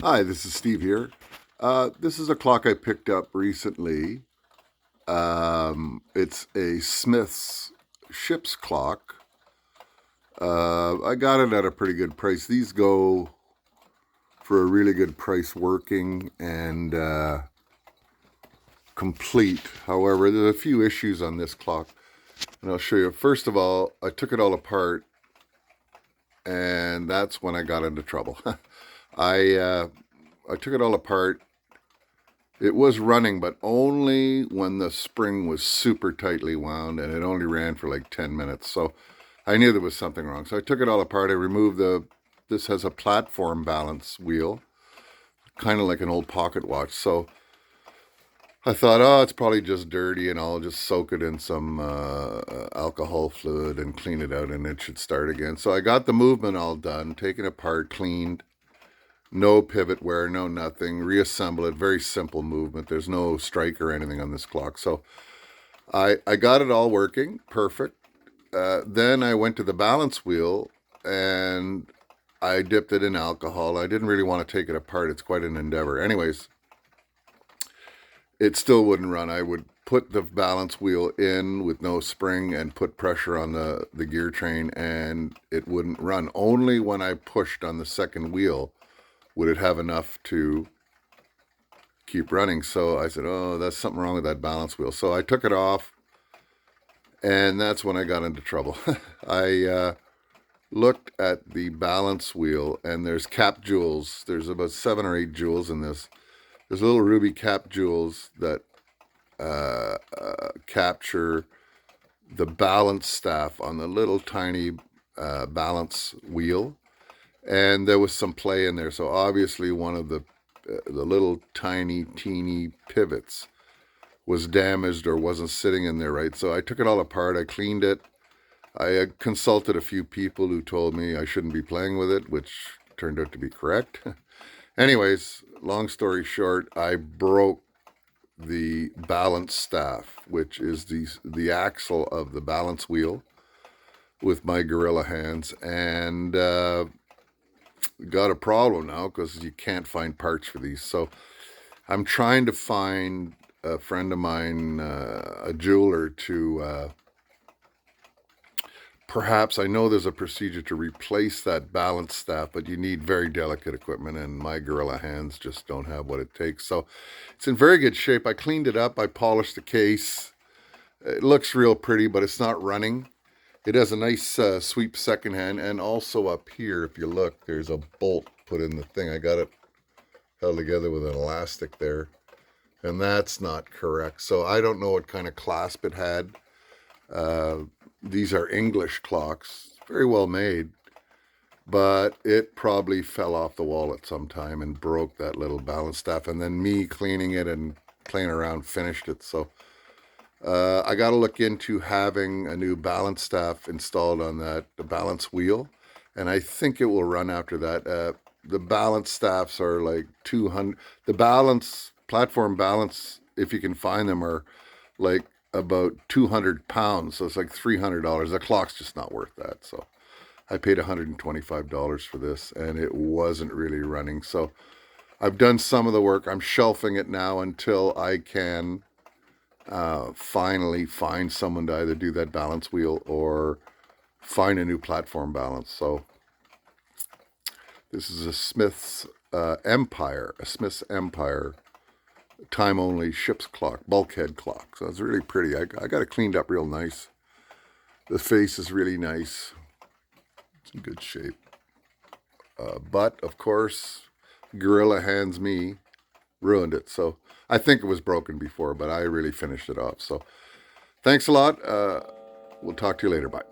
Hi, this is Steve here. This is a clock I picked up recently. It's a Smith's ship's clock. I got it at a pretty good price. These go for a really good price working and complete. However, there's a few issues on this clock, and I'll show you. First of all, I took it all apart, and that's when I got into trouble. I took it all apart. It was running, but only when the spring was super tightly wound, and it only ran for like 10 minutes. So I knew there was something wrong. So I took it all apart. I removed this has a platform balance wheel, kind of like an old pocket watch. So I thought, oh, it's probably just dirty, and I'll just soak it in some alcohol fluid and clean it out, and it should start again. So I got the movement all done, taken apart, cleaned. No pivot wear, no nothing. Reassemble it. Very simple movement. There's no strike or anything on this clock. So I got it all working. Perfect. Then I went to the balance wheel and I dipped it in alcohol. I didn't really want to take it apart. It's quite an endeavor. Anyways, it still wouldn't run. I would put the balance wheel in with no spring and put pressure on the gear train, and it wouldn't run. Only when I pushed on the second wheel would it have enough to keep running. So I said, oh, that's something wrong with that balance wheel. So I took it off, and that's when I got into trouble. I looked at the balance wheel, and there's cap jewels. There's about 7 or 8 jewels in this. There's little ruby cap jewels that capture the balance staff on the little tiny balance wheel. And there was some play in there. So obviously one of the little tiny teeny pivots was damaged or wasn't sitting in there right. So I took it all apart. I cleaned it. I consulted a few people who told me I shouldn't be playing with it, which turned out to be correct. Anyways, long story short, I broke the balance staff, which is the axle of the balance wheel, with my gorilla hands, and got a problem now because you can't find parts for these. So I'm trying to find a friend of mine, a jeweler, to perhaps, I know there's a procedure to replace that balance staff, but you need very delicate equipment, and my gorilla hands just don't have what it takes. So it's in very good shape. I cleaned it up. I polished the case. It looks real pretty, but it's not running. It has a nice sweep second hand, and also up here, if you look, there's a bolt put in the thing. I got it held together with an elastic there, and that's not correct. So I don't know what kind of clasp it had. These are English clocks, very well made, but it probably fell off the wall at some time and broke that little balance staff. And then me cleaning it and playing around finished it. So I got to look into having a new balance staff installed on the balance wheel, and I think it will run after that. The balance staffs are like 200. The balance platform balance, if you can find them, are like about 200 pounds. So it's like $300. The clock's just not worth that. So I paid $125 for this, and it wasn't really running. So I've done some of the work. I'm shelving it now until I can finally find someone to either do that balance wheel or find a new platform balance. So this is a Smith's Smith's Empire time only ship's clock, bulkhead clock. So it's really pretty. I got it cleaned up real nice. The face is really nice. It's in good shape. But of course, Gorilla Hands me ruined it. So I think it was broken before, but I really finished it off. So thanks a lot. We'll talk to you later. Bye.